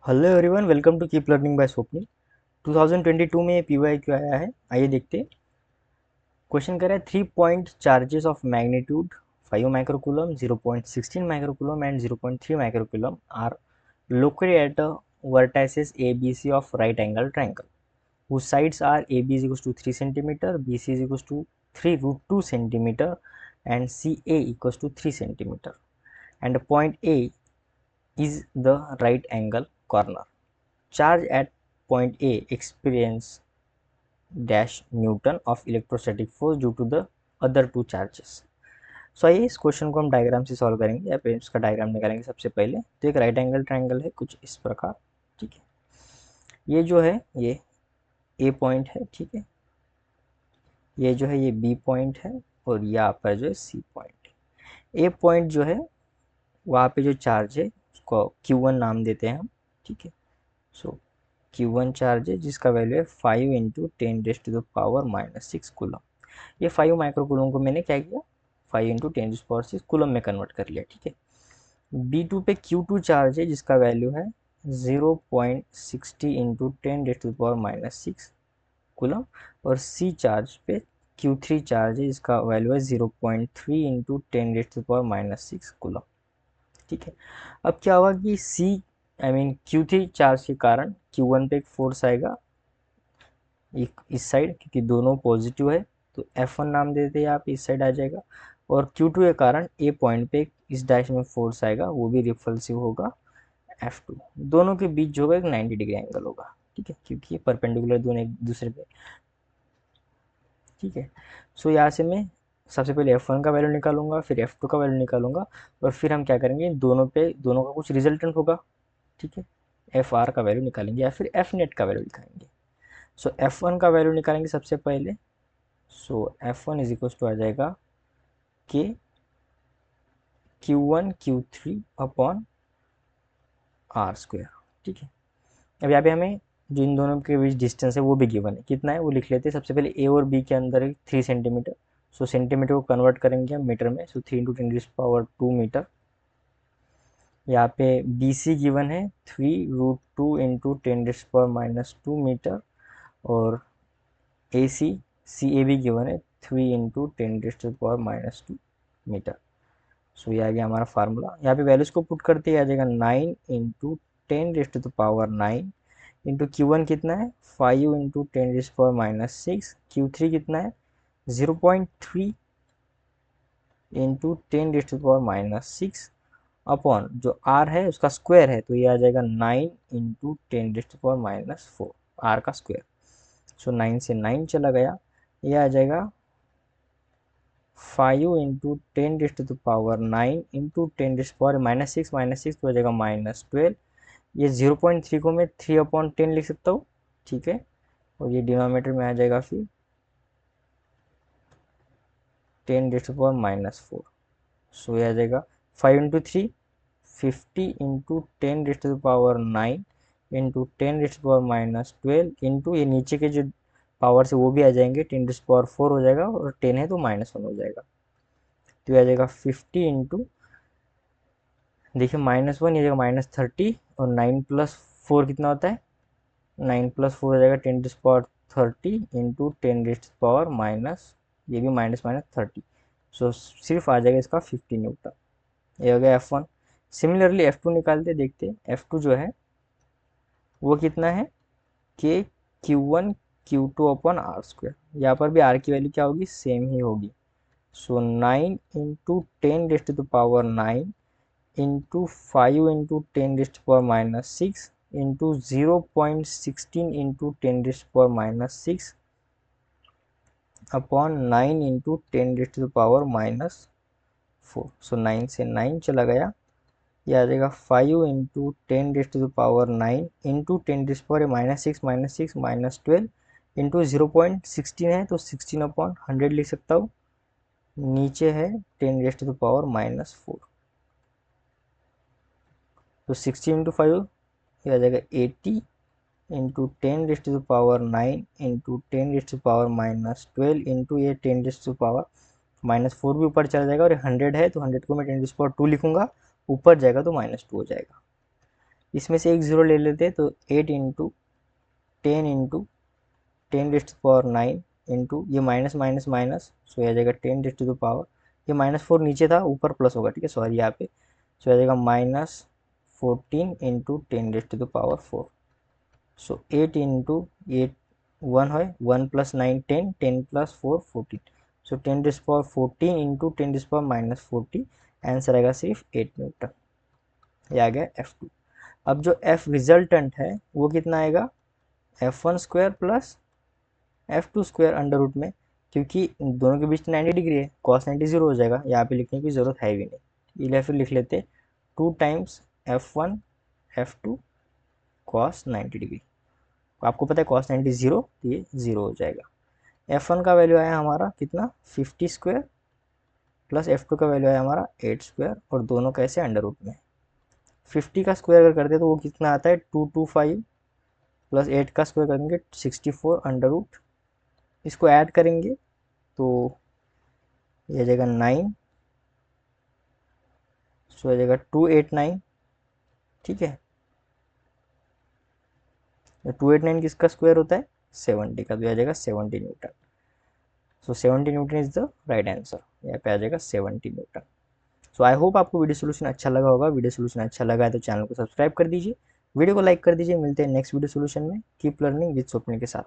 Hello everyone, welcome to keep learning by Swapnil. 2022 में ये PYQ आया है। आइए देखते हैं। क्वेश्चन कर रहा है 3 point charges of magnitude 5 microcoulomb, 0.16 microcoulomb and 0.3 microcoulomb are located at vertices ABC of right angle triangle whose sides are AB is equals to 3 centimeter, BC is equals to 3 root 2 centimeter and CA equals to 3 centimeter, and point A is the right angle corner. Charge at point A experience dash Newton of electrostatic force due to the other two charges. सो आइए इस question को हम diagram से solve करेंगे या फिर इसका diagram निकालेंगे। सबसे पहले तो एक राइट एंगल ट्रायंगल है कुछ इस प्रकार। ठीक है, ये जो है ये ए पॉइंट है। ठीक है, ये जो है ये बी पॉइंट है और यहाँ पर जो है सी पॉइंट है। ए पॉइंट जो है वहाँ पे जो चार्ज है उसको Q1 नाम देते हैं हम। ठीक है, सो Q1 चार्ज है जिसका वैल्यू है 5 × 10⁻⁻⁶ कूलम। ये 5 माइक्रो कूलम को मैंने क्या किया, 5 × 10⁻⁶ कूलम में कन्वर्ट कर लिया। ठीक है, B2 पे Q2 चार्ज है जिसका वैल्यू है 0.60 × 10⁻⁻⁶ कूलम, और C चार्ज पे Q3 चार्ज है जिसका वैल्यू है 0.3 × 10⁻⁻⁶ कूलम। ठीक है, अब क्या होगा कि Q3 चार्ज के कारण Q1 पे एक फोर्स आएगा एक इस साइड, क्योंकि दोनों पॉजिटिव है तो F1 नाम देते हैं, आप इस साइड आ जाएगा। और Q2 के कारण ए पॉइंट पे इस डायरेक्शन में फोर्स आएगा, वो भी रिपल्सिव होगा F2। दोनों के बीच जो होगा एक 90 डिग्री एंगल होगा। ठीक है, क्योंकि परपेंडिकुलर दोनों एक दूसरे पे। ठीक है, सो यहाँ से मैं सबसे पहले F1 का वैल्यू निकालूंगा, फिर F2 का वैल्यू निकालूंगा, और फिर हम क्या करेंगे दोनों का कुछ रिजल्टेंट होगा। ठीक है, Fr का वैल्यू निकालेंगे या फिर F नेट का वैल्यू निकालेंगे। सो F1 का वैल्यू निकालेंगे सबसे पहले। सो F1 इज इक्वल टू आ जाएगा के Q1 Q3 upon are square. ठीक है, अब यहाँ पे हमें जो इन दोनों के बीच डिस्टेंस है वो भी गिवन है, कितना है वो लिख लेते हैं। सबसे पहले ए और बी के अंदर है 3 सेंटीमीटर। सो सेंटीमीटर को कन्वर्ट करेंगे हम मीटर में। सो 3 × 10⁻² मीटर। यहाँ पे बी सी गिवन है 3√2 × 10⁻² मीटर, और सी ए भी गिवन है 3 × 10⁻² मीटर। सो ये आ गया हमारा फार्मूला। यहाँ पे वैल्यूज को पुट करते ही आ जाएगा 9 × 10⁻⁹ इंटू Q1 कितना है 5 × 10⁻⁶, Q3 कितना है 0.3 × 10⁻⁶, अपॉन जो R है उसका स्क्वायर है तो ये आ जाएगा 9 × 10⁻⁴, R का स्क्वायर। सो 9 से 9 चला गया, ये आ जाएगा 5 × 10⁻⁹ इंटू 10⁻⁻⁶, तो हो जाएगा -12। ये 0.3 को मैं 3/10 लिख सकता हूँ। ठीक है, और ये डिनोमिनेटर में आ जाएगा फिर 10⁻⁴। सो ये आ जाएगा 5 × 3 50 × 10⁻⁹ इंटू 10⁻⁻12 इंटू ये नीचे के जो पावर से वो भी आ जाएंगे, 10⁻⁴ हो जाएगा, और 10 है तो -1 हो जाएगा। तो ये आ जाएगा 50 इंटू, देखिए -1 ये जाएगा -30, और 9 + 4 कितना होता है, 9 + 4 हो जाएगा 10⁻30 इंटू 10⁻, ये भी -30। सो सिर्फ आ जाएगा इसका 50 न्यूटन। ये हो गया F1। सिमिलरली F2 निकालते देखते हैं। F2 जो है वो कितना है के Q1 Q2 upon are square. यहाँ पर भी आर की वैल्यू क्या होगी, सेम ही होगी। सो 9 × 10⁻⁹ इंटू 5 × 10⁻⁶ इंटू 0.16 इंटू 10⁻⁶ अपॉन 9 × 10⁻⁴। सो 9 से 9 चला गया, ये आ जाएगा 5 × 10⁻⁹ इंटू 10⁻⁻⁶ -12 इंटू 0.16 है तो 16/100 लिख सकता हूँ। नीचे है 10⁻⁻⁴, तो 16 × 5 ये आ जाएगा 80 इंटू 10⁻⁹ इंटू 10⁻⁻12 इंटू ये 10⁻⁻4 भी ऊपर चला जाएगा, और 100 है तो 100 को मैं 10⁻² लिखूंगा, ऊपर जाएगा तो -2 हो जाएगा। इसमें से एक ज़ीरो ले लेते तो 8 इंटू 10 इंटू 10⁻⁹ इंटू ये माइनस माइनस माइनस, सो आ जाएगा 10⁻⁴, ये -4 नीचे था, ऊपर प्लस होगा, ठीक है, सॉरी यहाँ पे, सो आ जाएगा -14 इंटू 10⁻⁴, सो 8 इंटू 8 1 है, 1 + 9 10, 10 + 4 14, सो 10⁻⁴ इंटू 10⁻⁻40, आंसर आएगा सिर्फ 8 न्यूटन। ये आ गया F2। अब जो F रिजल्टेंट है वो कितना आएगा, F1² plus F2² under root में, क्योंकि दोनों के बीच 90 डिग्री है, cos 90 जीरो हो जाएगा, यहाँ पे लिखने की ज़रूरत है भी नहीं, इले फिर लिख लेते 2 times F1 F2 cos 90 degree. आपको पता है cos 90 जीरो, तो ये जीरो हो जाएगा। F1 का वैल्यू आया हमारा कितना 50² प्लस F2 का वैल्यू आया हमारा 8², और दोनों कैसे अंडर रूट में। 50 का स्क्वायर अगर करते तो वो कितना आता है 225, प्लस 8 का स्क्वायर करेंगे 64 अंडर रूट, इसको ऐड करेंगे तो ये आ जाएगा 9, सो आ जाएगा 289, ठीक है। 289 किसका स्क्वायर होता है 70 का, तो आ जाएगा 70 Newton. So 70 Newton is the right answer, यहाँ पे आ जाएगा 70 न्यूटन। सो आई होप आपको वीडियो सोल्यूशन अच्छा लगा होगा। वीडियो सोल्यूशन अच्छा लगा है तो चैनल को सब्सक्राइब कर दीजिए, वीडियो को लाइक कर दीजिए। मिलते हैं नेक्स्ट वीडियो सोल्यूशन में। कीप लर्निंग विद स्वप्निल के साथ।